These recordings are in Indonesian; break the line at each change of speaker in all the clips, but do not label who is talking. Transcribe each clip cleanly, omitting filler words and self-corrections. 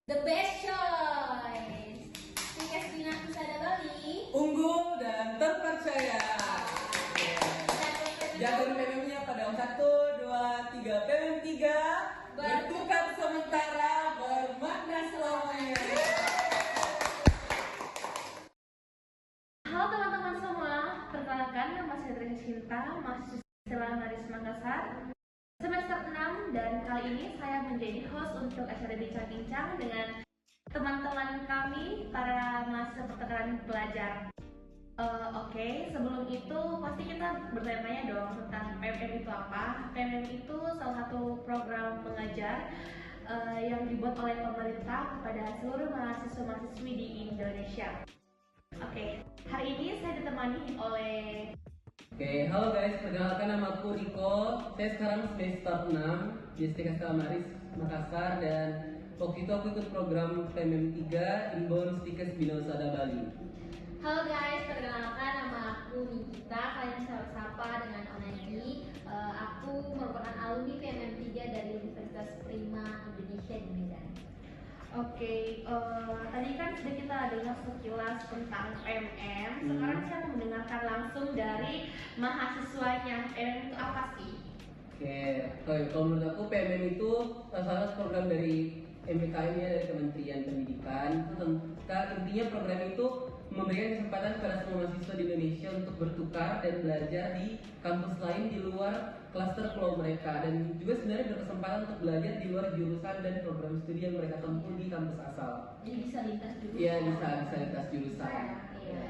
The best choice. Tiket Bina Pusada Bali.
Unggul dan terpercaya. Jatuh PMM-nya pada 1, 2, 3. PMM 3 bertukar sementara, bermakna selamanya.
Halo teman-teman semua, perkenalkan nama saya Tri Cinta, mahasiswa Maris Makassar, semester 6, dan kali ini saya menjadi host untuk acara Bincang-Bincang dengan teman-teman kami, para mahasiswa pertukaran pelajar. Oke, sebelum itu pasti kita bertanya-tanya dong tentang PMM itu apa. PMM itu salah satu program mengajar yang dibuat oleh pemerintah kepada seluruh mahasiswa-mahasiswi di Indonesia. Oke, hari ini saya ditemani oleh...
Halo guys, perkenalkan nama aku Riko. Saya sekarang semester 6 di STK Stella Maris Makassar, dan waktu itu aku ikut program PMM 3 Inbound Stikes Bina Usada Bali.
Halo guys, perkenalkan nama aku Nikita, kalian bisa sapa dengan Onegi. Aku merupakan alumni PMM 3 dari Universitas Prima Indonesia di Medan.
Oke, tadi kan sudah kita dengar sekilas tentang PMM. Sekarang saya mau mendengarkan langsung dari mahasiswanya. PMM itu apa sih?
Kalau menurut aku PMM itu salah satu program dari MPKM-nya, dari Kementerian Pendidikan. Intinya program itu memberikan kesempatan kepada semua mahasiswa di Indonesia untuk bertukar dan belajar di kampus lain di luar klaster pulau mereka, dan juga sebenarnya berkesempatan untuk belajar di luar jurusan dan program studi yang mereka tempuh di kampus asal.
Jadi bisa lintas jurusan.
Iya, bisa lintas jurusan.
Iya.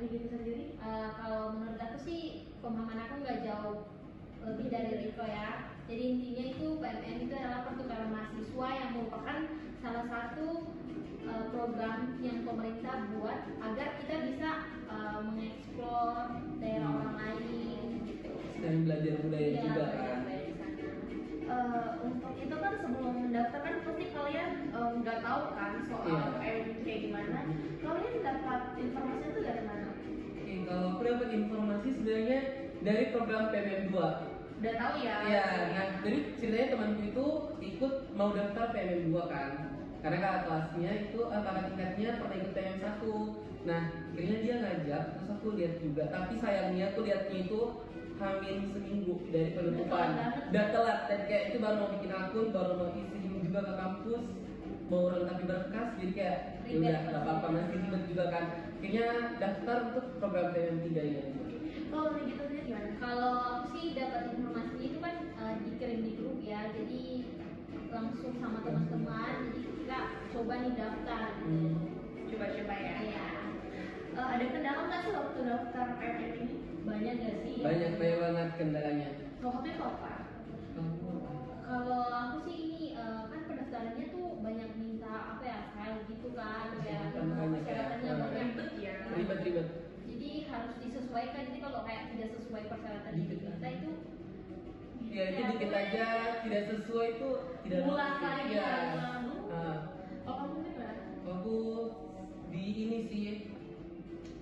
Riko sendiri?
Kalau menurut aku sih pemahaman aku nggak jauh lebih dari Riko ya. Jadi intinya itu PMM itu adalah pertukaran mahasiswa yang merupakan salah satu program yang pemerintah buat agar kita bisa mengeksplor daerah orang lain gitu.
Dan belajar budaya juga kan.
Untuk itu kan sebelum mendaftar kan pasti kalian nggak tahu kan soal PMM itu kayak gimana. Kalian dapat informasi itu dari mana?
Kalau aku dapat informasi sebenarnya dari program PMM 2.
Udah tahu ya?
Iya, nah jadi ceritanya temanku itu ikut mau daftar PMM 2 kan. Karena kakak kelasnya itu, kakak tingkatnya pernah ikut PMM 1. Nah, akhirnya dia ngajak, terus aku lihat juga. Tapi sayangnya aku lihatnya itu hamil seminggu dari penutupan. Udah telat, dan kayak itu baru mau bikin akun, baru mau isi juga ke kampus, mau lengkapi berkas, jadi kayak ya udah nggak apa-apa, masih ribet juga kan. Akhirnya daftar untuk program PMM 3 ini.
Kalau gitu gimana?
Kalau aku sih dapat informasinya itu kan dikirim di grup ya, jadi langsung sama teman-teman, jadi kita coba nih daftar gitu.
Coba-coba ya.
Iya.
Ada kendala nggak sih waktu daftar PMM ini?
Banyak gak sih?
Banyak banget kendalanya.
Salah satunya apa?
Kalau aku sih ini kan pendaftarannya tuh banyak minta apa ya, file gitu kan, ya persyaratannya banyak
Ribet ya.
Ribet.
Jadi harus disesuaikan. Jadi kalau kayak tidak sesuai persyaratan kita itu
Ya itu dikit aja tidak sesuai itu tidak
ulang lagi
ya.
Oh, kamu gimana?
Aku di ini sih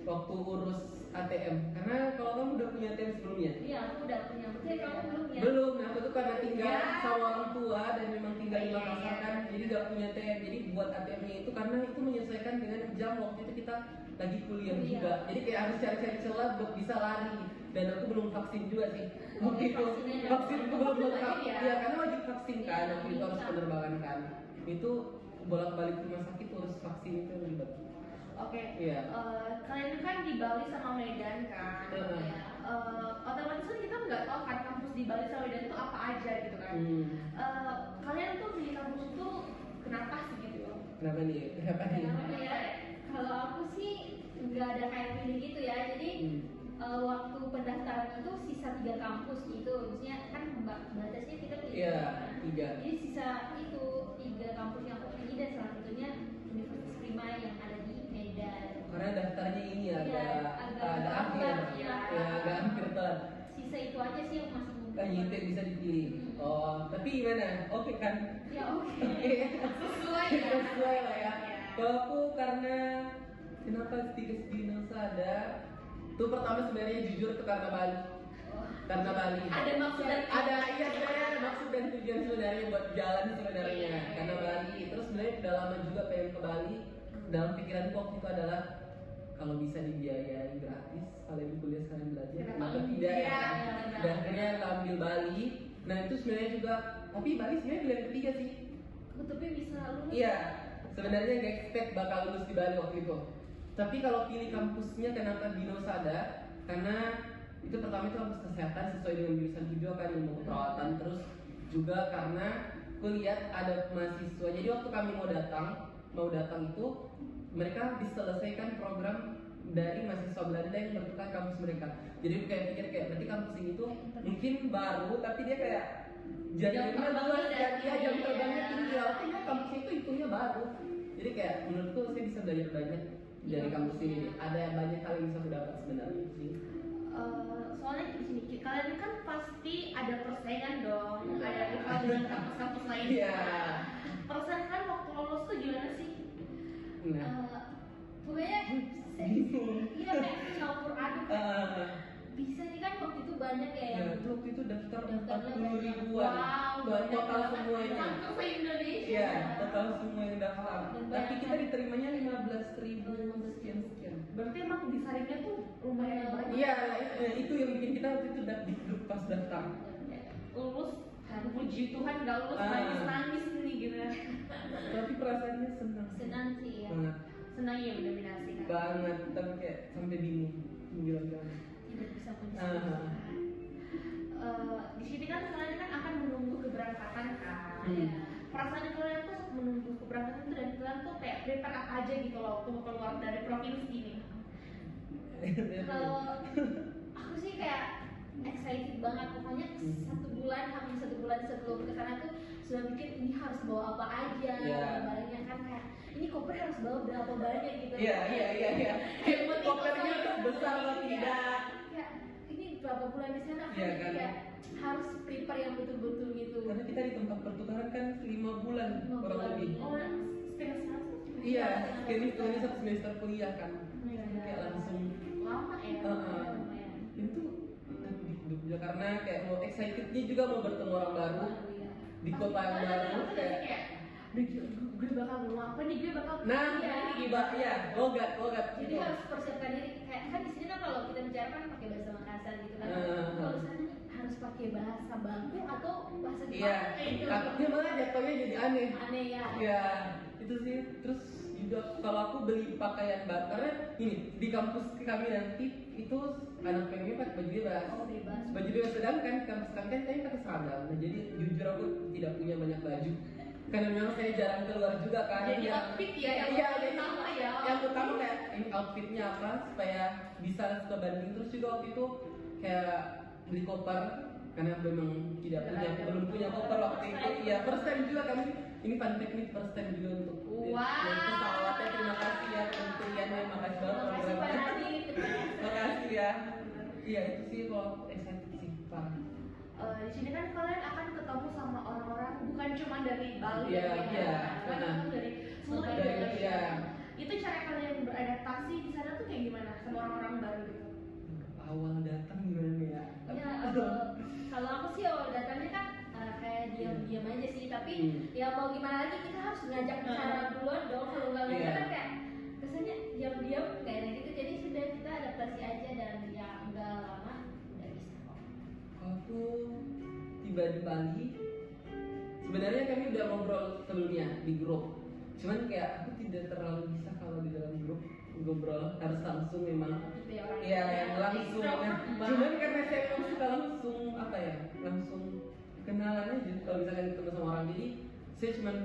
waktu urus ATM, karena kalau kamu udah punya ATM sebelumnya?
Iya, aku udah punya. Mungkin kamu belum ya?
Belum, nah aku tuh karena tinggal sama orang tua dan memang tinggal di Makassar kan, jadi gak punya ATM. Jadi buat ATM-nya itu karena itu menyesuaikan dengan jam waktu itu kita lagi kuliah juga. Jadi kayak harus cari-cari celah buat bisa lari. Dan aku belum vaksin juga sih. Mungkin itu vaksin itu belum lengkap. Iya, karena wajib vaksin kan, waktu itu harus penerbangan kan. Itu bolak-balik ke rumah sakit harus vaksin, itu ribet.
Oke.
Iya.
Kalian kan di Bali sama Medan kan? Otomatis kan kita nggak tahu kan kampus di Bali sama Medan itu apa aja gitu kan? Kalian tuh di kampus itu kenapa sih gitu?
Kenapa nih?
Ya, kalau aku sih nggak ada kayak pilih gitu ya. Jadi waktu pendaftaran itu sisa 3 kampus gitu. Maksudnya kan batasnya kita pilih.
Iya, 3.
Jadi sisa itu 3 kampus yang aku pilih, dan salah satunya Universitas Prima yang ada di Medan.
Karena daftarnya ini
agak
akhir,
ya,
agak hampir telat.
Sisa itu aja sih yang masih mungkin.
YT bisa dipilih. Oh, tapi gimana? Oke kan?
Ya oke.
Sesuai ya.
Sesuai lah ya. Kalau aku karena kenapa Stikes Bina Usada? Itu pertama sebenarnya jujur itu karena Bali. Karena Bali.
Ada maksud dan
sebenarnya ada maksud dan tujuan sebenarnya buat jalan sebenarnya. Karena Bali. Terus sebenarnya sebenarnya udah lama juga pengen ke Bali. Dalam pikiranku waktu itu adalah kalau bisa dibiayai gratis, kalian kuliah sekalian belajar, kenapa tidak ya? Dan akhirnya aku ambil Bali. Nah itu sebenarnya juga, tapi Bali sebenarnya pilihan ketiga sih.
Tapi bisa lulus.
Iya, sebenarnya gak expect bakal lulus di Bali waktu itu. Tapi kalau pilih kampusnya kenapa di Nosada? Karena itu pertama itu kampus kesehatan sesuai dengan jurusan hijau kan, ilmu keperawatan. Terus juga karena kulihat ada mahasiswa. Jadi waktu kami mau datang itu mereka diselesaikan program dari mahasiswa Belanda yang bertukar kampus mereka. Jadi kayak pikir kayak berarti kampus ini tuh mungkin baru tapi dia kayak jam terbangnya tinggi. Artinya kampus itu hitungnya baru. Jadi kayak menurutku saya bisa belajar banyak dari kampus ini. Ada banyak hal yang bisa aku dapat sebenarnya sih.
Soalnya di sini kalian kan pasti ada persaingan dong, ada rival dengan kampus-kampus lainnya.
Iya.
Persaingan kan waktu lulus tuh gimana sih?
Pokoknya iya kayak campur aduk. Bisa nih kan waktu itu banyak ya yang
waktu itu daftar 40
banyak.
ribuan. Total semuanya.
Sampai ke Indonesia.
Iya, total semua yang daftar. Tapi kita diterimanya 15.000 sekian.
Berarti emang disaringnya tuh lumayan banyak.
Iya, itu yang bikin kita waktu itu dikduk pas daftar.
Lulus, puji Tuhan nggak lulus nangis nih gitu.
Tapi perasaannya senang
sih ya.
banget.
Senang ya mendominasi kan.
Banget, tapi kayak sampai bingung bilang
Tidak bisa
di sini kan kalian kan akan menunggu keberangkatan kan. Perasaan kalian tuh menunggu keberangkatan itu dan kalian tuh kayak prepare apa aja gitu loh untuk keluar dari provinsi ini.
Kalau aku sih kayak excited banget, pokoknya hampir satu bulan sebelum kesana tuh sudah mikir ini harus bawa apa aja, barangnya kan kayak ini koper harus bawa berapa banyak gitu.
Iya. Kopernya besar atau tidak?
Ya, ini berapa bulan di sana kan,
kan?
kayak harus prepare yang betul-betul gitu.
Karena kita di tempat pertukaran kan 5 bulan kurang lebih.
Oh, setengah semester?
Iya, ini 1 semester kuliah kan. Kayak langsung
lama ya.
Itu dikduk karena kayak mau excitednya juga mau bertemu orang baru di kota yang baru kayak
gue bakal ngomong apa nih, gue bakal
logat
jadi harus persiapkan diri kayak kan di sini kan kalau kita bicara kan pakai bahasa Makassar gitu kan. Kalau di sana harus pakai bahasa Bangku atau bahasa Jepang.
Takutnya malah jatuhnya jadi aneh
ya.
Itu sih. Terus juga kalau aku beli pakaian baru karena ini di kampus kami nanti itu anak PMI pakai baju bebas. Sedangkan kampus kami kan pakai seragam. Nah, jadi jujur aku tidak punya banyak baju. Karena memang saya jarang keluar juga kan.
Jadi outfit ya
yang utama kayak ini outfitnya apa supaya bisa sebanding. Terus juga waktu itu kayak beli koper karena memang belum punya koper waktu itu. Iya, first time juga kami. Ini fun teknik first time juga untuk pesawatnya. Terima kasih ya kementeriannya, makasih banget programnya. Makasih ya. Iya itu sih kalau aku excited sih parah.
Di sini kan kalian akan ketemu sama orang-orang bukan cuma dari Bali dari seluruh Indonesia. Itu cara kalian beradaptasi di sana tuh kayak gimana sama orang-orang baru gitu?
Awal datang gimana ya?
Kalau aku sih awal datangnya kan kayak diam-diam aja sih, tapi ya mau gimana lagi kita harus ngajak bicara duluan dong. Kalau nggak bisa kan kayak kesannya diam-diam kayak gitu. Jadi sudah kita adaptasi aja dan ya nggak lama udah bisa kok.
Aku tiba di Bali, sebenarnya kami udah ngobrol sebelumnya di grup. Cuman kayak aku tidak terlalu bisa kalau di dalam grup ngobrol, harus langsung memang. Iya, yang langsung. Cuman karena saya memang suka langsung langsung kenalan aja kalau misalkan ketemu sama orang. Jadi saya cuman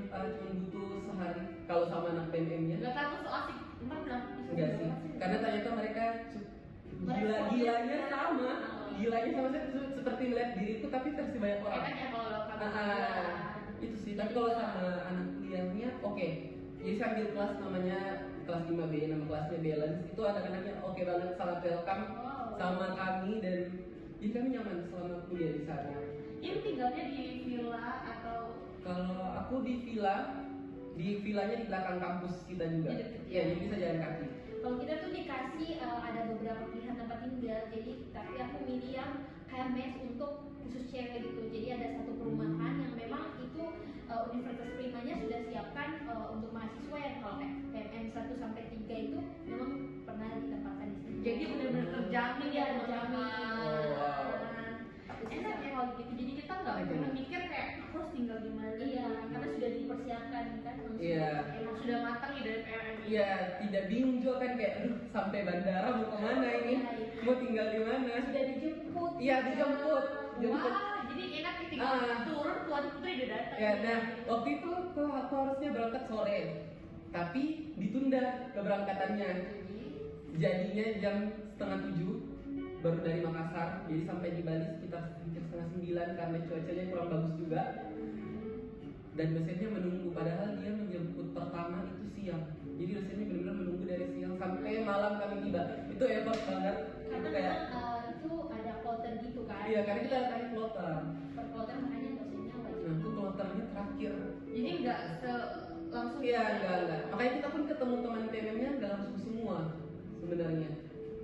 butuh sehari kalau sama anak PMM-nya.
Nggak takut so asik,
Enggak sih, karena ternyata mereka gilanya sama saya seperti melihat diriku tapi versi banyak orang. Itu sih. Tapi kalau sama anak kuliahnya oke. Jadi saya ambil kelas namanya kelas 5B, nama kelasnya Balance. Itu anak-anaknya oke banget, sangat welcome sama kami dan jadi kami nyaman selama kuliah di sana.
Ini tinggalnya di villa atau?
Kalau aku di villanya di belakang kampus kita juga. Ya, jadi bisa jalan kaki.
Kalau kita tuh dikasih ada beberapa pilihan tempat tinggal, jadi tapi aku milih yang kayak mes untuk khusus cewek gitu. Jadi ada satu perumahan yang memang itu Universitas Primanya sudah siapkan untuk
ya tidak bingung juga kan kayak aduh sampai bandara mau kemana ini, mau tinggal di mana?
Sudah dijemput.
Iya dijemput.
Wah, jadi enak nih tinggal turun Tuan Putri udah datang.
Ya, nah waktu itu aku harusnya berangkat sore, tapi ditunda keberangkatannya. Jadinya jam 6:30 baru dari Makassar, jadi sampai di Bali sekitar setengah 9 karena cuacanya kurang bagus juga. Dan dosennya menunggu, padahal dia menjemput pertama itu siang. Jadi dosennya benar-benar menunggu dari siang sampai malam kami tiba. Itu effort banget.
Karena
Itu kayak
memang itu ada kloter gitu kan.
iya, karena kita ada tarik kloter.
Per kloter makanya dosennya wajib.
Nah, itu kloternya terakhir.
Jadi nggak langsung.
Iya, enggak. Makanya kita pun ketemu teman TMM-nya enggak langsung semua sebenarnya.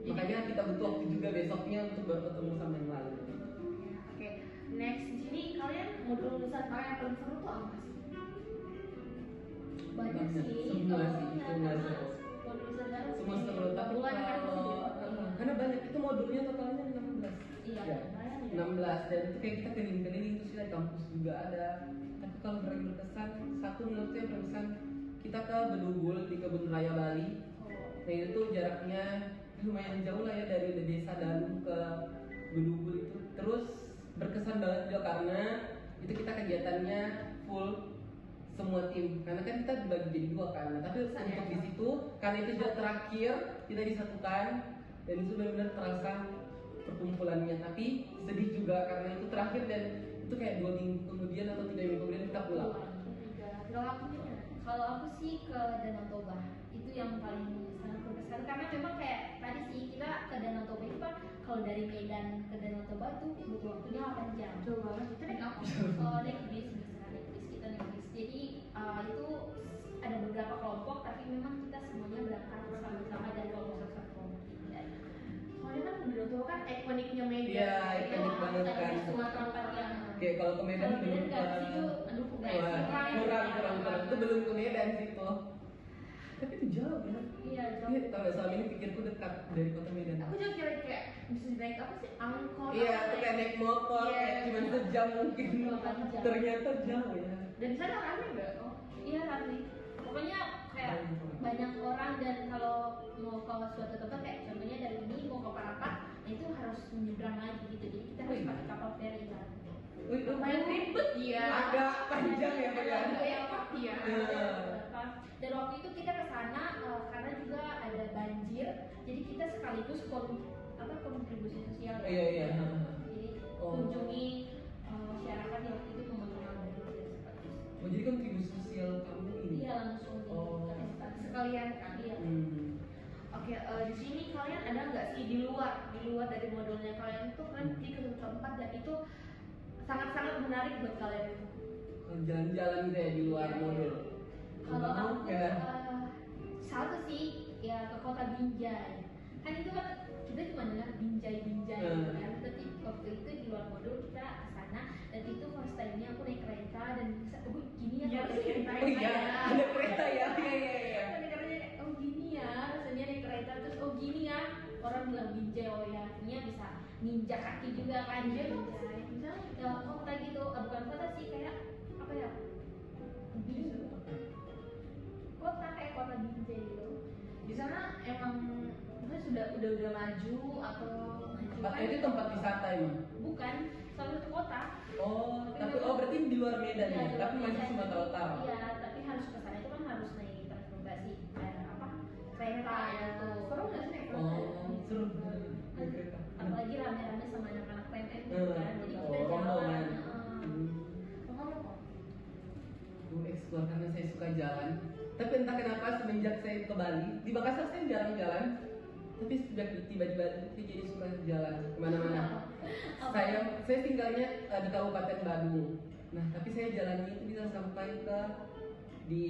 Makanya kita butuh waktu juga besoknya untuk baru ketemu sama yang lain.
Oke, next di sini kalian modul lulusan kalian yang paling seru tuh apa sih?
Banyak sih.
Semua
Kalau
sih,
punya
semua
karena
seru.
modul sejarah
Semua
sih,
seru, tapi
bulan kan
kalau
pasti
karena banyak itu modulnya totalnya 16.
Iya,
Ya,
lumayan ya.
16 dan itu kayak kita keliling-keliling terus kita kampus juga ada. Tapi kalau yang berkesan satu menurut saya berkesan kita ke Bedugul di Kebun Raya Bali.
Oh.
Nah itu tuh jaraknya lumayan jauh lah ya dari desa Dalu ke Bedugul itu. Terus berkesan banget juga karena itu kita kegiatannya full semua tim karena kan kita dibagi jadi dua kan. Nah, tapi untuk di situ karena itu juga terakhir kita disatukan dan itu benar-benar terasa perkumpulannya. Tapi sedih juga karena itu terakhir dan itu kayak 2 minggu kemudian atau 3 minggu kemudian kita pulang.
Kalau aku gimana?
Kalau aku sih ke Danau Toba itu yang paling sangat berkesan karena memang kayak tadi sih kita ke Danau Toba itu kan kalau dari Medan ke Danau Toba itu butuh waktunya 8 jam.
Coba kita naik apa?
Naik bis bisa naik bis kita naik bis. Jadi itu ada beberapa kelompok tapi memang kita semuanya berangkat bersama-sama dan kelompok satu kelompok tidak.
Soalnya kan udah tua kan ikoniknya Medan.
Iya, ikonik banget
Ada
kan.
di Sumatera Utara yang
Kayak kalau ke Medan
kalau
belum
Medan nggak ke situ, aduh
kurang. Itu belum ke Medan situ. Tapi itu jauh ya.
Iya, jauh.
Iya, kalau selama ini pikirku dekat dari kota Medan.
Aku juga kira kayak bisa naik apa sih angkot?
Iya,
apa,
itu kayak naik motor,
Iya.
kayak cuma sejam mungkin.
8 jam.
Ternyata jauh ya.
Dan di sana rame nggak? Oh,
Iya Raffi. Pokoknya kayak banyak orang dan kalau mau ke suatu tempat kayak contohnya dari ini mau ke Parapat, nah itu harus menyeberang lagi gitu. Jadi kita harus pakai kapal feri kan.
Wih,
lumayan ribet ya.
Agak panjang ya, Pak, ya?
Iya.
Dan waktu itu kita ke sana karena juga ada banjir, jadi kita sekaligus kontribusi sosial ya.
Iya.
Jadi
Oh.
kunjungi masyarakat yang waktu itu membutuhkan banjir sekaligus.
Oh, jadi kontribusi sosial kamu ini?
Iya langsung di
Oh.
Sekalian kan?
Iya.
Oke, di sini kalian ada nggak sih di luar dari modulnya kalian tuh kan di ke tempat dan itu sangat-sangat menarik buat kalian itu.
Jalan-jalan gitu ya di luar
Iya.
modul.
Kalau aku
ya.
satu sih ya ke kota Binjai. Kan itu kan kita cuma dengar Binjai kan. Tapi waktu itu di luar modul kita ke sana dan itu first time-nya aku naik kereta dan bisa gini ya.
Iya,
kalau
kereta
Oh iya, ada kereta ya. Iya.
Naik keretanya, oh gini ya rasanya naik kereta terus oh gini ya orang bilang Binjai oh ya artinya bisa ninja kaki juga kan
Binjai tuh
Binjai. Ya kota gitu, bukan kota sih kayak apa ya? Kota kayak kota Binjai gitu.
Di sana emang maksudnya udah maju atau
Atau itu tempat wisata emang?
Bukan, salah satu kota.
Oh, tapi berarti di luar Medan
Iya,
ya,
di luar
tapi masih
Medan.
Sumatera Utara.
Iya, tapi harus ke sana itu kan harus naik transportasi kayak apa? Kereta gitu.
seru nggak sih naik kereta?
Oh, seru. Naik kereta.
Apalagi rame-rame sama anak-anak PNN gitu
Hmm.
kan. Jadi
Oh,
kita
rombongan.
jalan.
Kamu kok?
Gue explore karena saya suka jalan. Tapi entah kenapa semenjak saya ke Bali, di Makassar saya jarang jalan. Tapi sejak tiba-tiba itu jadi suka jalan kemana-mana. Saya tinggalnya di Kabupaten Bandung. Nah, tapi saya jalannya itu bisa sampai ke di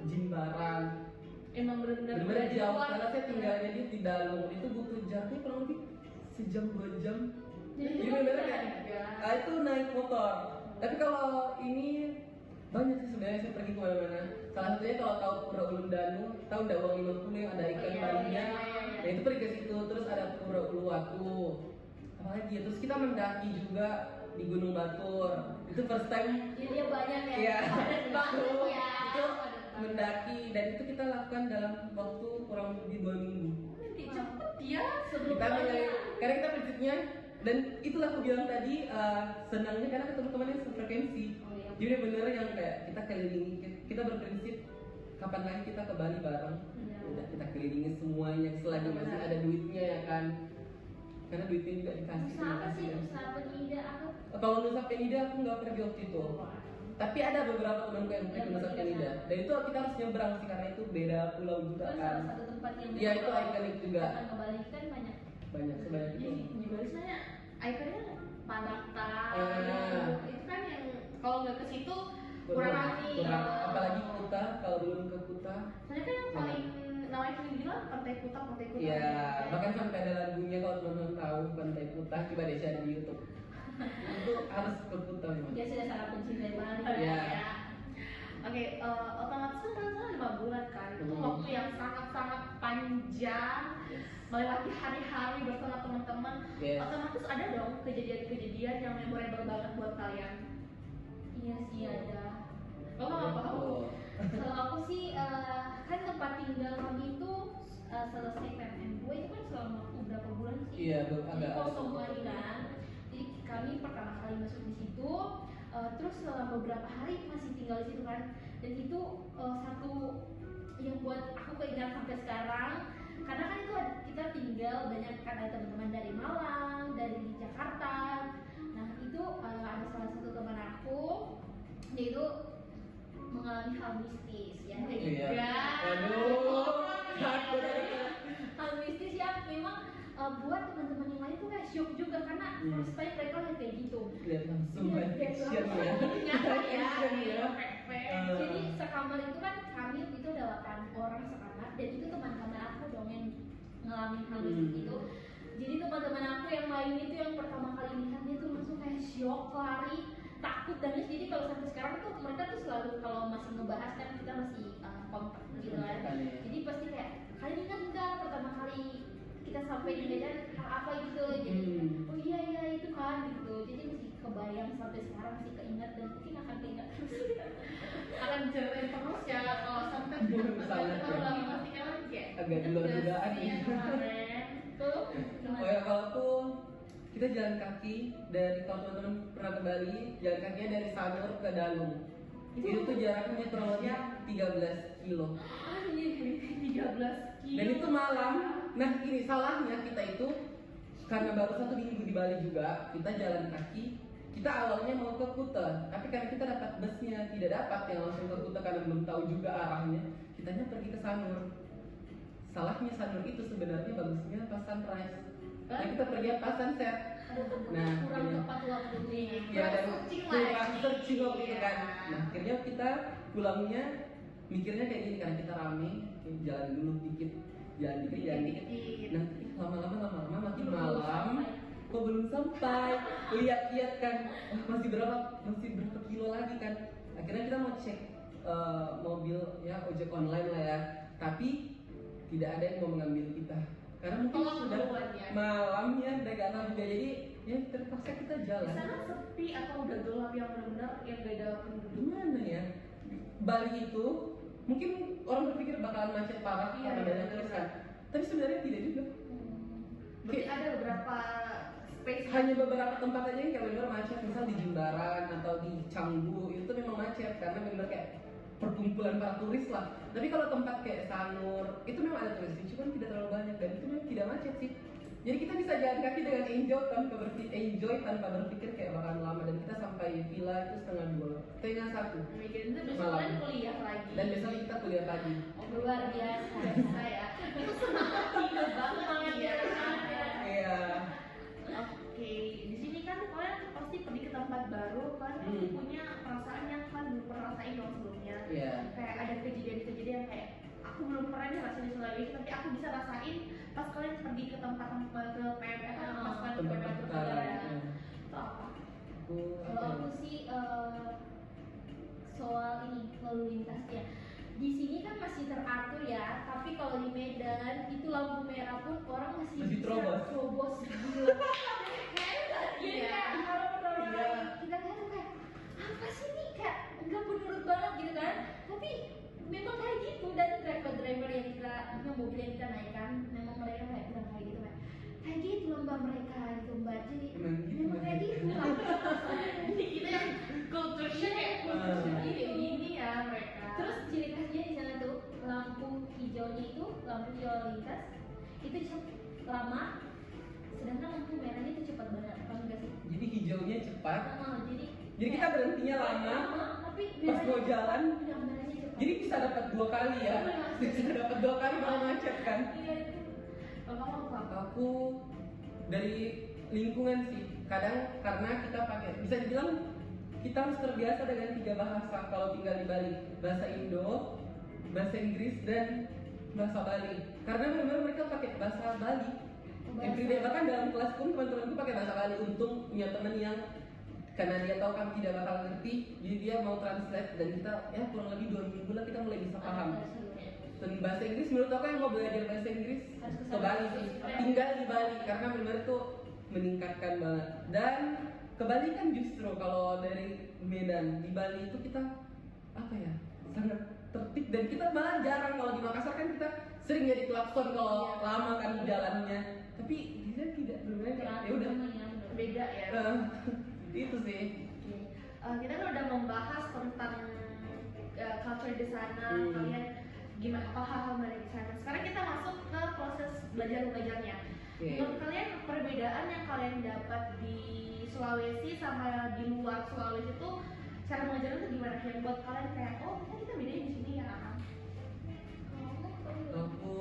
Jimbaran.
Emang benar-benar
Benar-benar jauh
keluar.
karena saya tinggalnya di Dalu. Itu butuh jaraknya kurang lebih sejam 2 jam.
Jadi
Jadi
itu
benar
bisa
kan?
juga.
Itu naik motor. Tapi kalau ini banyak sih sebenarnya saya pergi kemana-mana. Salah satunya kalau tahu Pura Ulun Danu, tahu nggak uang 50 yang ada ikan bayinya. Nah itu pergi ke situ. Terus ada Pura Uluwatu. Apalagi terus kita mendaki juga di Gunung Batur. Itu first time.
Jadi dia banyak ya.
Iya.
Padat banget ya.
Itu
Padat banget.
mendaki dan itu akhirnya dan itulah aku bilang tadi senangnya karena ketemu teman yang sefrekuensi. Jadi bener yang kayak kita kelilingi, kita berprinsip kapan lagi kita ke Bali bareng. Udah kita kelilingi semuanya selagi masih ada duitnya ya kan. Karena duitnya juga dikasih.
Usaha apa sih? Usaha penida aku.
Kalau Nusa Penida aku nggak pergi waktu itu. Tapi ada beberapa temanku yang pergi ke Nusa Penida. Dan itu kita harus nyebrang sih karena itu beda pulau juga
Kan
kan.
salah satu tempat yang
Iya itu ikonik juga.
datang ke Bali kan banyak.
Banyak sebanyak itu.
Di Bali sebenarnya ikonnya Panakta,
Ah.
itu kan yang kalau nggak ke situ kurang lagi.
Apalagi Kuta, kalau belum ke Kuta.
Soalnya kan yang paling namanya paling gila Pantai Kuta.
Iya, bahkan sampai ada lagunya kalau teman-teman tahu Pantai Kuta, coba deh share di YouTube. Itu harus ke Kuta memang.
Dia sudah sangat mencintai Bali.
Iya.
Oke, otomatis kan kalian 5 bulan kan, itu
Hmm.
waktu yang sangat-sangat panjang, melewati hari-hari bersama teman-teman.
Yes.
Otomatis ada dong kejadian-kejadian yang memorable banget buat kalian.
Iya sih ada.
Kamu apa?
Kalau aku sih kan tempat tinggal kami itu selesai PMN 2 itu kan selama beberapa bulan sih.
Iya,
Jadi
agak-
kosong lagi kan. Jadi kami pertama kali masuk di situ, terus selama beberapa hari masih tinggal di situ kan. Dan itu satu yang buat aku keingat sampai sekarang. Karena kan itu kita tinggal banyak kan ada teman-teman dari Malang, dari Jakarta. Nah itu ada salah satu teman aku, dia itu mengalami hal mistis ya kayak gitu
Iya.
ya.
Aduh, takut.
Hal mistis yang memang buat teman-teman yang lain tuh kayak shock juga karena first time mereka lihat kayak gitu.
Lihat langsung
Iya,
kan
lihat
action
langsung.
ya.
Nyata ya,
Action ya.
Jadi sekamar itu kan kami itu ada 8 orang sekamar dan itu teman-teman aku dong yang ngalamin hal mistis itu. Jadi teman-teman aku yang lain itu yang pertama kali lihat dia tuh langsung kayak shock, lari, takut dan jadi kalau sampai sekarang tuh mereka tuh selalu kalau masih ngebahas kan kita masih kontak gitu kan. Jadi pasti kayak kalian ingat nggak pertama kali kita sampai di Medan hal apa gitu. Jadi oh iya itu kan gitu. Jadi masih kebayang sampai sekarang masih keingat dan mungkin akan keingat terus.
Akan jauhin terus ya kalau sampai
Sangat ya.
lagi pasti kalian kayak
Agak duga-dugaan
sih
ya.
kemarin.
Tuh
Oh ya kalau aku kita jalan kaki dari kalau teman-teman pernah ke Bali jalan kakinya dari Sanur ke Dalung. Itu tuh jaraknya kurang lebih 13 kilo.
13 kilo.
Dan itu malam. Nah ini salahnya kita itu karena baru 1 minggu di Bali juga kita jalan kaki. Kita awalnya mau ke Kuta, tapi karena kita dapat busnya tidak dapat yang langsung ke Kuta karena belum tahu juga arahnya. Kitanya pergi ke Sanur. Salahnya Sanur itu sebenarnya bagusnya pas sunrise. Nah kita pergi pas sunset. Nah,
kurang
iya.
tepat waktunya.
Ya dan
Searching
kurang
lagi.
searching waktu itu kan.
Iya.
Nah akhirnya kita pulangnya mikirnya kayak gini karena kita rame, jalan dulu dikit, jalan dikit.
Dikit-dikit.
Nah lama-lama makin malam, kok belum sampai. Lihat kan, masih berapa kilo lagi kan. Akhirnya kita mau cek mobil ya ojek online lah ya, tapi tidak ada yang mau mengambil kita. Karena mungkin
Tolong
sudah
duluan ya.
malamnya udah gak tahu juga jadi ya terpaksa kita
Di
jalan.
sana sepi atau udah gelap yang benar-benar yang gak ada penduduk.
Gimana ya? Bali itu mungkin orang berpikir bakalan macet parah
Iya,
karena banyak
iya.
tulisan. Tapi sebenarnya tidak juga.
Berarti ada beberapa space
Hanya beberapa tempat aja yang kayak benar macet, misal di Jimbaran atau di Canggu itu memang macet karena benar kayak perkumpulan para turis lah. Tapi kalau tempat kayak Sanur itu memang ada turis, cuma tidak terlalu banyak dan itu memang tidak macet sih. Jadi kita bisa jalan kaki dengan enjoy tanpa berpikir kayak bakalan lama dan kita sampai villa itu setengah 1.
mikirin itu besok
Malam.
kalian kuliah lagi.
Dan besok kita kuliah pagi.
Oh, luar biasa.
biasa ya. Itu semangat tinggal banget ya.
Iya.
Oke, di sini kan kalian pasti pergi ke tempat baru, kalian pasti punya perasaan yang kalian belum pernah rasain dong sebelumnya.
Iya.
Kayak ada kejadian-kejadian kayak aku belum pernah nih rasain di Sulawesi, tapi aku bisa rasain pas kalian pergi ke tempat-tempat ke PMF, pas kalian ke
Tempat
PMF
pertukaran.
ya.
Iya.
Itu apa?
Aku
Kalau aku sih soal ini lalu lintas ya. Di sini kan masih teratur ya, tapi kalau di Medan itu lampu merah pun orang masih
Masih
bisa
terobos.
gila. Iya.
Iya.
Kalau pertama
Iya.
kali kita lihat tuh kayak apa sih nih kayak nggak menurut banget gitu kan? Tapi memang kayak gitu dan driver yang mobil yang kita naikkan memang mereka kayak bilang kayak gitu kan. kayak gitu lomba mereka gitu Mbak. Jadi
Emang gitu,
memang kayak
Mbak.
gitu lah.
Jadi kita yang culture shock ya, gini ya mereka.
Terus ciri khasnya di sana tuh lampu hijaunya itu lampu hijau lalu lintas itu lama, sedangkan lampu merahnya itu cepat banget, paham nggak sih?
Jadi hijaunya cepat.
Jadi
Kita berhentinya lama.
tapi
Pas mau jalan.
merahnya cepat.
Jadi bisa dapat 2 kali ya. Bisa dapat 2 kali kalau macet kan.
Iya itu.
Kalau kamu apa?
Aku dari lingkungan sih. Kadang karena kita pakai, bisa dibilang kita harus terbiasa dengan 3 bahasa kalau tinggal di Bali. Bahasa Indo, bahasa Inggris dan bahasa Bali. Karena benar-benar mereka pakai bahasa Bali. Everyday, bahkan dalam kelas pun teman-temanku pakai bahasa Bali. Untung punya teman yang karena dia tahu kami tidak bakal ngerti, jadi dia mau translate dan kita ya kurang lebih 2 minggu lah kita mulai bisa paham. Dan bahasa Inggris menurut aku yang mau belajar bahasa Inggris ke Bali sih, tinggal di Bali karena benar tuh meningkatkan banget. Dan ke Bali kan justru kalau dari Medan, di Bali itu kita apa ya, sangat tertib dan kita malah jarang. Kalau di Makassar kan kita sering jadi klakson kalau lama kan jalannya, tapi di sana tidak, benar ya udah
Beda ya.
itu sih.
Kita kan udah membahas tentang culture di sana, kalian gimana apa hal-hal menarik di sana. Sekarang kita masuk ke proses belajar mengajarnya. Menurut kalian perbedaan yang kalian dapat di Sulawesi sama di luar Sulawesi itu cara mengajarnya itu gimana? Yang buat kalian kayak oh kita bedanya di sini ya.
Aku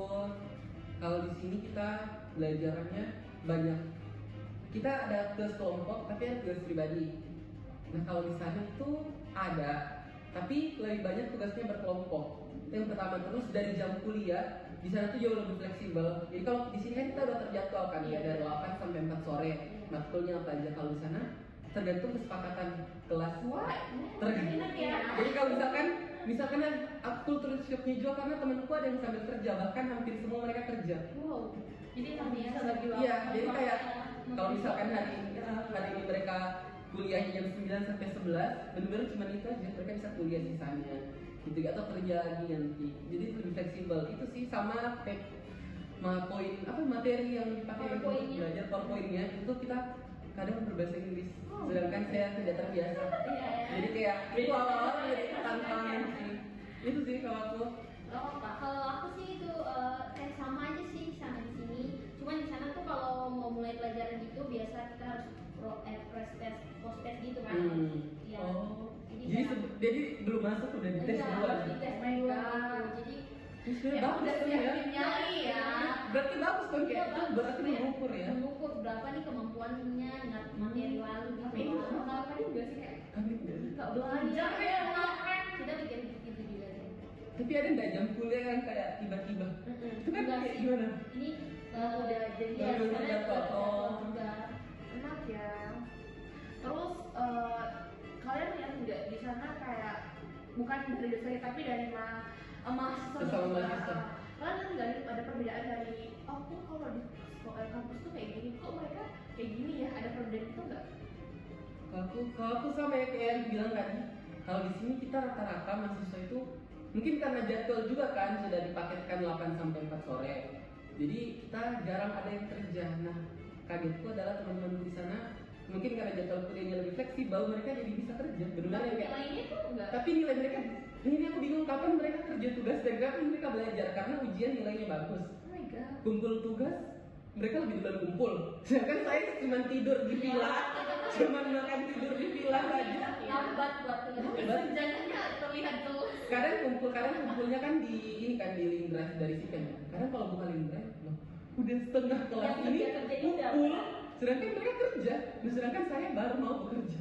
kalau di sini kita belajarannya banyak. Kita ada kelas kelompok tapi ada tugas pribadi. Nah kalau di sana itu ada, tapi lebih banyak tugasnya berkelompok. Yang pertama terus dari jam kuliah di sana tuh jauh lebih fleksibel. Jadi kalau di sini kan kita udah terjadwal kan ya dari 8 sampai 4 sore. Matkulnya apa aja, kalau di sana tergantung kesepakatan kelas.
Enak ya.
Jadi kalau misalkan aku kultur shocknya juga karena temanku ada yang sambil kerja, bahkan hampir semua mereka kerja.
Wow. Jadi emang bisa bagi waktu.
Iya, jadi kayak kalau misalkan hari ini mereka kuliahnya jam 9 sampai 11, benar-benar cuma itu aja, mereka bisa kuliah sisanya gitu, atau kerja lagi nanti. Jadi lebih fleksibel. Itu sih sama materi yang dipakai untuk belajar PowerPoint-nya itu kita kadang berbahasa Inggris, sedangkan saya tidak terbiasa. Jadi kayak itu awal-awal jadi tantangan sih. Itu sih kalau aku.
Kalau aku sih itu kayak sama aja sih sama di sini. Cuman di sana tuh kalau mau mulai pelajaran gitu biasa kita harus post test gitu kan. Ya.
Oh.
Jadi
Jadi belum masuk udah dites duluan.
dites duluan gitu. Jadi
Bagus tuh ya.
Nyali ya.
Berarti bagus kan kayak itu berarti mengukur ya.
Mengukur berapa nih kemampuannya dengan materi lalu gitu.
Tapi itu apa juga sih kayak
Kami enggak.
nggak belajar ya ngapain?
Kita bikin gitu juga sih.
Tapi ada nggak jam kuliah yang kayak tiba-tiba? Itu kan
Enggak
kayak
sih.
gimana?
Ini
Udah jadi
ya,
udah
sekarang
jadwal.
jadwal juga.
Enak ya. Terus kalian yang nggak di sana kayak bukan dari dosen tapi dari mahasiswa
Sesama
juga.
mahasiswa.
Kalian nggak ada perbedaan dari oh kok kalau di kampus tuh kayak gini, kok mereka kayak gini ya, ada perbedaan itu nggak?
Kalau aku sama ya kayak yang bilang tadi, kalau di sini kita rata-rata mahasiswa itu mungkin karena jadwal juga kan sudah dipaketkan 8 sampai 4 sore. Jadi kita jarang ada yang kerja. Nah, kagetku adalah teman-teman di sana mungkin karena jadwal kuliahnya lebih fleksibel, mereka jadi bisa kerja. Benar ya kayak.
Nilainya tuh enggak.
Tapi nilai mereka, ini aku bingung kapan mereka kerja tugas dan kapan mereka belajar karena ujian nilainya bagus.
Oh my god.
Kumpul tugas, mereka lebih duluan kumpul. Sedangkan saya cuma tidur di villa, cuma makan tidur di villa saja.
Lambat buat
Senjatanya terlihat tuh.
Kadang kumpulnya kan di ini kan di Lindra dari Sipen. Kadang kalau buka Lindra, loh, udah setengah kelas
Yang
ini
kerja udah.
kumpul. Sedangkan mereka kerja, sedangkan saya baru mau bekerja.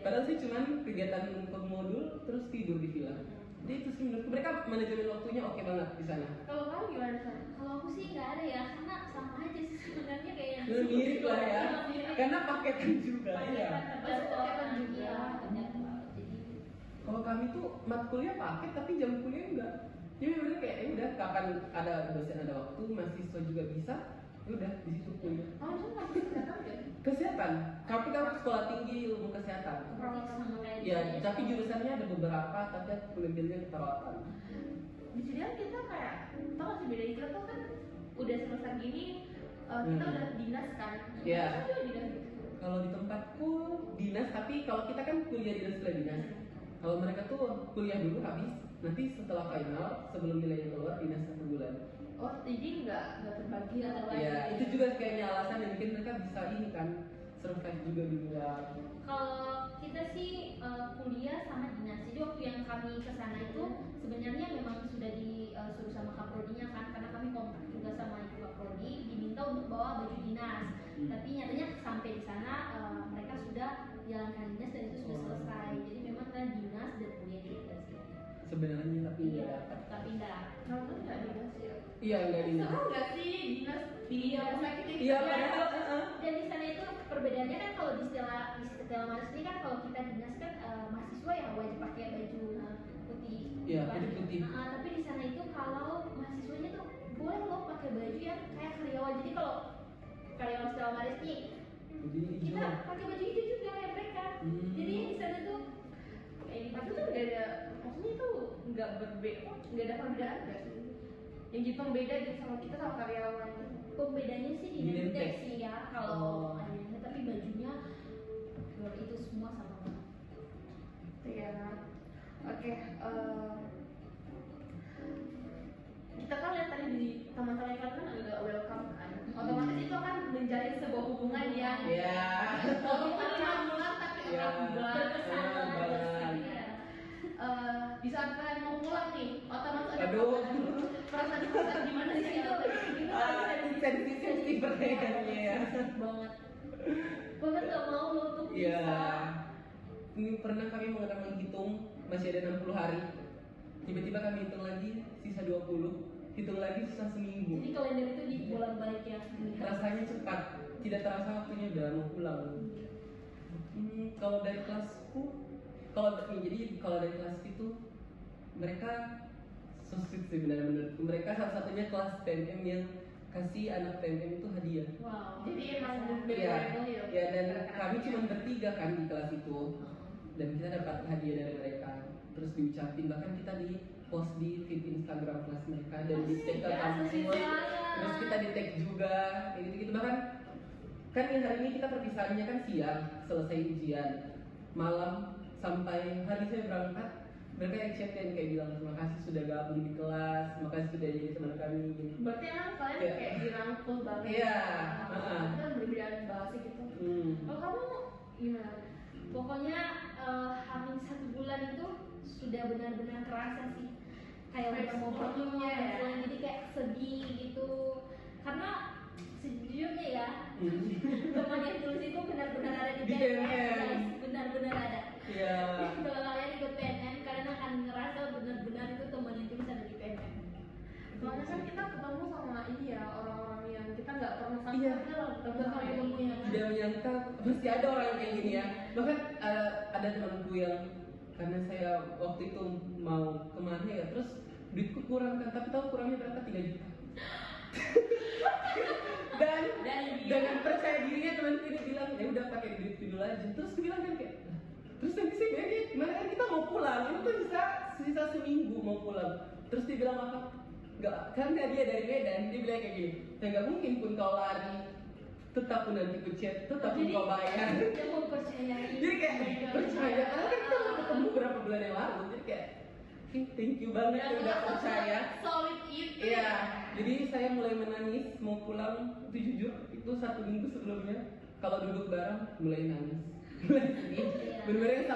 Padahal sih cuman kegiatan untuk modul terus tidur di villa. Jadi itu sih menurutku mereka manajemen waktunya oke banget di sana.
Kalau kamu gimana sih?
Kalau aku sih nggak ada ya, karena sama aja sih sebenarnya kayak yang
Mirip lah ya, karena paketan juga ya.
paketan juga. Jadi
Kalau kami tuh matkulnya paket tapi jam kuliah enggak. Jadi udah kayak udah kapan ada dosen ada waktu, mahasiswa juga bisa, udah di situ kuliah.
Oh, itu nggak kesehatan ya?
Kesehatan, tapi kalau sekolah tinggi ilmu kesehatan.
berarti sama kayak
Ya, tapi jurusannya ada beberapa, tapi aku ngambilnya keperawatan.
Di sini kan kita kayak tau gak sih bedanya kita tuh kan udah semester gini kita udah dinas kan?
Iya.
Kita udah dinas.
Kalau di tempatku dinas, tapi kalau kita kan kuliah dinas setelah dinas. Kalau mereka tuh kuliah dulu habis, nanti setelah final sebelum nilainya keluar dinas 1 bulan.
Oh, jadi nggak terbagi atau
Iya, itu juga kayaknya alasan yang bikin mereka bisa ini kan survive juga di luar.
Kalau kita sih kuliah sama dinas. Jadi waktu yang kami ke sana itu sebenarnya memang sudah disuruh sama kaprodinya kan, karena kami kontak juga sama ibu kaprodi, diminta untuk bawa baju dinas. Tapi nyatanya sampai di sana mereka sudah jalankan dinas dan itu sudah selesai. Jadi memang kan dinas dan kuliah kita sih.
Sebenarnya tapi
Iya,
nggak dapat.
tapi enggak.
Nonton nggak dinas ya?
Iya nggak dinas.
Seru nggak sih dinas di rumah sakit ini?
Iya padahal.
Dan di sana itu perbedaannya kan kalau di Stella Maris ini kan kalau kita dinas kan mahasiswa ya wajib pakai baju putih.
Iya,
kan?
baju putih.
Tapi di sana itu kalau mahasiswanya tuh boleh loh pakai baju yang kayak karyawan. Jadi kalau karyawan Stella Maris nih
Jadi
kita
hijau.
pakai baju hijau juga kayak mereka. Jadi di sana tuh
Tapi tuh nggak ada, maksudnya tuh nggak berbeda, nggak ada perbedaan nggak sih? Yang gitu beda gitu sama kita sama karyawan.
pembedanya sih di
Di
name tag
name tag.
sih ya
Oh.
kalau adanya, tapi bajunya itu semua sama banget.
Iya. Oke. Kita kan lihat tadi di teman-teman kan agak welcome kan. Otomatis itu akan menjalin sebuah hubungan yang
Iya.
walaupun 5 bulan tapi
Iya.
erat banget.
Berkesan banget.
Iya. Di saat kalian mau pulang nih, otomatis ada
Aduh.
perasaan gimana sih itu?
Sensitif pertanyaannya ya.
Banget. Banget gak mau lo untuk
Iya.
bisa.
Ini pernah kami menghitung masih ada 60 hari. Tiba-tiba kami hitung lagi sisa 20. Hitung lagi sisa seminggu.
Jadi kalender itu di bulan balik ya.
Rasanya cepat, tidak terasa waktunya udah mau pulang. Kalau dari kelasku, kalau dari kelas itu mereka so sweet sih benar-benar. Mereka salah-satunya kelas PMM yang kasih anak PMM itu hadiah.
Wow.
Jadi emang
Iya,
memorable ya.
ya dan kami cuma bertiga kan di kelas itu, dan kita dapat hadiah dari mereka. Terus diucapin, bahkan kita di post di feed Instagram kelas mereka dan di tag ke kampus. Terus kita di tag juga, kayak gitu-gitu. Bahkan kan yang hari ini kita perpisahannya kan siang selesai ujian, malam sampai hari saya berangkat mereka yang chat kayak bilang terima kasih sudah gabung di kelas, terima kasih sudah jadi teman kami.
Berarti emang kalian
Iya.
kayak dirangkul banget.
Iya.
Kita berbeda bahasa gitu. Kalau kamu gimana?
Pokoknya hamil 1 bulan itu sudah benar-benar kerasa sih. Kayak udah mau pergi
ya.
jadi kayak sedih gitu. Karena sejujurnya ya teman yang tulis itu benar-benar ada di
Di
PNN,
PNN.
guys. Benar-benar ada.
Iya.
Kalau kalian ikut PNN, kalian akan ngerasa benar-benar itu teman yang tulis ada di PNN.
Soalnya kan kita ketemu sama ini ya orang-orang yang kita nggak pernah sangka
Iya.
kita lah ketemu
Bakal
sama
ketemu
ini.
yang
Tidak menyangka pasti ada orang yang kayak gini ya. Bahkan ada temanku yang karena saya waktu itu mau kemana ya, terus duitku kurang kan, tapi tahu kurangnya berapa? 3 juta. dan dengan percaya dirinya temanku ini bilang ya udah pakai duit dulu aja. Terus dia bilang kan kayak, terus nanti saya bilang gimana kan kita mau pulang, itu tuh sisa seminggu mau pulang. Terus dia bilang apa? Enggak, kan dia dari Medan, dia bilang kayak gini, ya nggak mungkin pun kau lari, tetap pun nanti ku chat, tetap pun kau bayar.
Dia mau percaya.
Jadi kayak percaya, karena kan kita udah ketemu beberapa bulan yang lalu, jadi kayak thank you banget ya udah percaya.
Solid itu.
Iya, jadi saya mulai menangis mau pulang, itu jujur itu 1 minggu sebelumnya. Kalau duduk bareng mulai nangis, mulai sedih. Benar-benar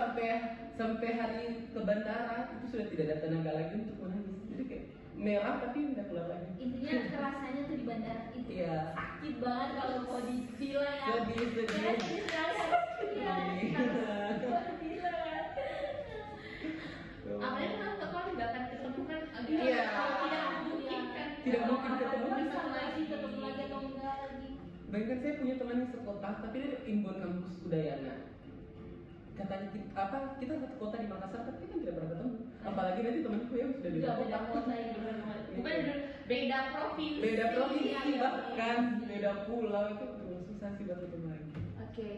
sampai hari ke bandara itu sudah tidak ada tenaga lagi untuk menangis. Jadi kayak merah tapi nggak keluar lagi.
Intinya kerasanya tuh di bandara itu
Iya.
sakit banget kalau mau dibilang ya.
Sedih.
Ya, sedih sekali harus iya, harus dibilang.
Apalagi kan kalau nggak akan ketemu kan agak
Iya.
tidak mungkin kan.
Tidak mungkin ketemu.
Bisa lagi ketemu lagi atau enggak lagi.
Bahkan saya punya teman yang sekota, tapi dia inbound kampus Udayana. Katanya kita satu kota di Makassar, tapi kan tidak pernah ketemu. Apalagi nanti temanku yang sudah
Udah
beda
beda
kota.
kota ini.
Bukan beda provinsi.
Beda provinsi
Iya,
bahkan beda pulau itu susah sih buat ketemu lagi.
Oke,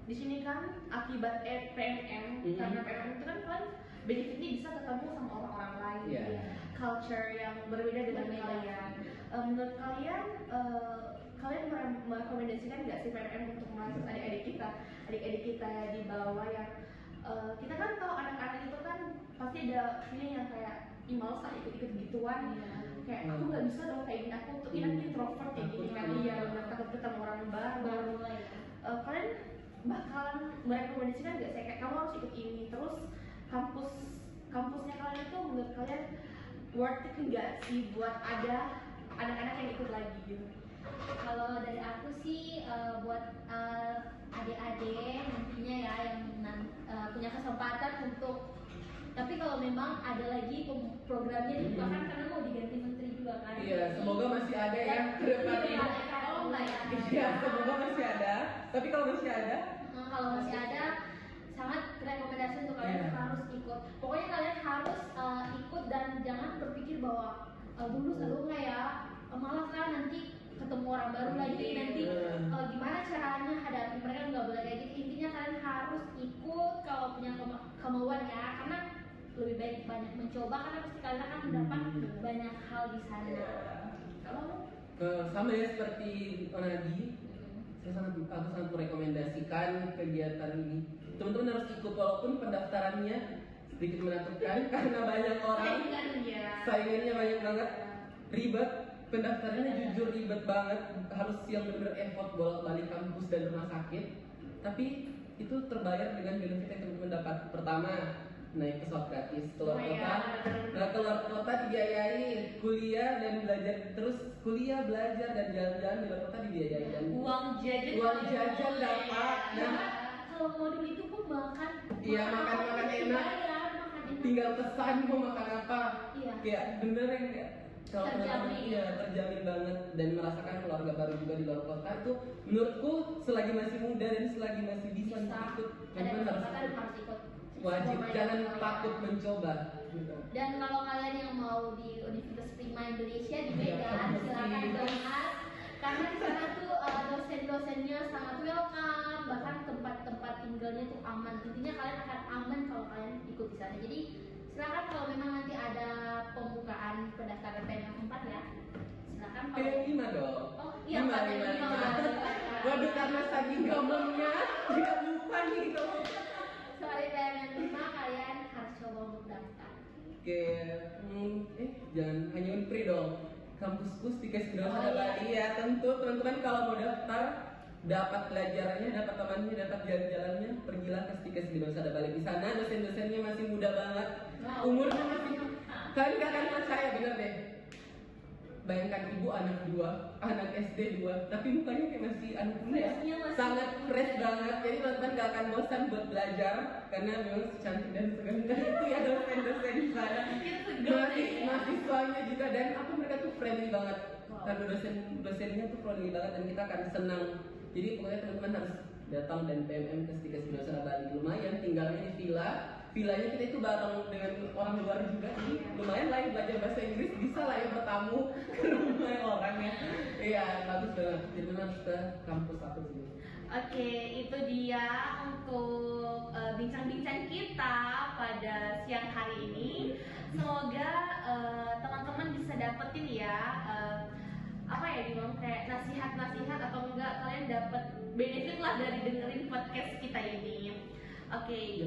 di sini kan akibat PMM, karena PMM itu kan benefitnya bisa ketemu sama orang-orang lain,
Iya.
culture yang berbeda dengan
Berbeda.
kalian. Menurut kalian, kalian merekomendasikan nggak sih PMM untuk mahasiswa adik-adik kita di bawah yang kita kan tahu anak-anak itu kan pasti ada feeling yang kayak ih males lah ikut-ikut gituan, kayak aku nggak bisa dong kayak gini, aku tuh introvert kayak gini kan, iya benar, takut ketemu orang baru. Kalian bakalan merekomendasikan nggak sih kayak kamu harus ikut ini, terus kampusnya kalian itu menurut kalian worth it nggak sih buat ada anak-anak yang ikut lagi gitu?
Kalau dari aku sih buat adik-adik nantinya ya yang punya kesempatan untuk, tapi kalau memang ada lagi programnya dibukakan karena mau diganti menteri juga kan.
Iya, semoga masih ada ya ke depannya.
Oh enggak ya.
Iya, semoga masih ada. Tapi kalau masih ada,
Kalau masih ada, sangat rekomendasi untuk kalian harus ikut. Pokoknya kalian harus ikut dan jangan berpikir bahwa lulus lalu enggak ya, malah kan nanti ketemu orang baru lagi, nanti gimana caranya hadapi mereka, nggak boleh kayak gitu. Intinya kalian harus ikut kalau punya kemauan ya, karena lebih baik banyak mencoba karena pasti kalian akan mendapat banyak hal di sana. Kalau
sama ya seperti Onadi, aku sangat merekomendasikan kegiatan ini. Teman-teman harus ikut walaupun pendaftarannya sedikit menakutkan karena banyak orang, saingannya banyak banget, ribet. Pendaftarannya jujur ribet banget, harus yang benar-benar effort bolak-balik kampus dan rumah sakit. Tapi itu terbayar dengan benefit yang teman-teman dapat. Pertama, naik pesawat gratis keluar kota. Nah, keluar kota dibiayai, kuliah dan belajar, terus kuliah, belajar dan jalan-jalan di luar kota dibiayai, dan
uang jajan
dapat. Nah,
kalau modul itu pun makan
makan enak, tinggal pesan mau makan apa.
Iya.
Kayak bener yang kayak kalau
Terjamin.
terjamin banget, dan merasakan keluarga baru juga di luar kota itu menurutku selagi masih muda dan selagi masih bisa untuk ikut, teman-teman harus ikut. Wajib, jangan takut mencoba gitu.
Dan kalau kalian yang mau di Universitas Prima Indonesia di Medan, silakan donat karena di sana tuh dosen-dosennya sangat welcome, bahkan tempat-tempat tinggalnya tuh aman. Intinya kalian akan aman kalau kalian ikut di sana. Jadi silakan kalau memang nanti ada pembukaan pendaftaran PMM 4 ya. Silakan kalau
PM5 dong.
Oh iya,
lima.
PM5.
Waduh, karena saking ngomongnya tidak lupa nih gitu.
Sorry PMM 5 kalian harus coba untuk daftar.
Oke, jangan hanya Unpri dong. Kampusku Stikes Wirausada Bali ya, tentu teman-teman kalau mau daftar, dapat pelajarannya, dapat temannya, dapat jalan-jalannya, pergilah ke Stikes Wirausada Bali. Di sana dosen-dosennya masih muda banget, umurnya masih, kalian gak akan percaya, bener deh. Bayangkan ibu anak 2, anak SD 2, tapi mukanya kayak masih anak muda, sangat fresh banget. Jadi teman-teman gak akan bosan buat belajar karena memang secantik dan seganteng itu ya dosen-dosen di sana. Mahasiswanya juga, dan mereka tuh friendly banget. Karena dosennya tuh friendly banget dan kita akan senang. Jadi pokoknya teman-teman harus datang dan PMM ke Stikes Wirausada Bali. Lumayan tinggalnya di villanya kita itu bareng dengan orang luar juga, jadi lumayan lah belajar bahasa Inggris, bisa lah ya bertamu ke rumah orang ya. Iya, bagus banget. Jadi harus ke kampus aku sih.
Oke, itu dia untuk bincang-bincang kita pada siang hari ini. Semoga teman-teman bisa dapetin ya apa ya dibilang kayak nasihat-nasihat atau enggak kalian dapat benefit lah dari dengerin podcast kita ini. Oke.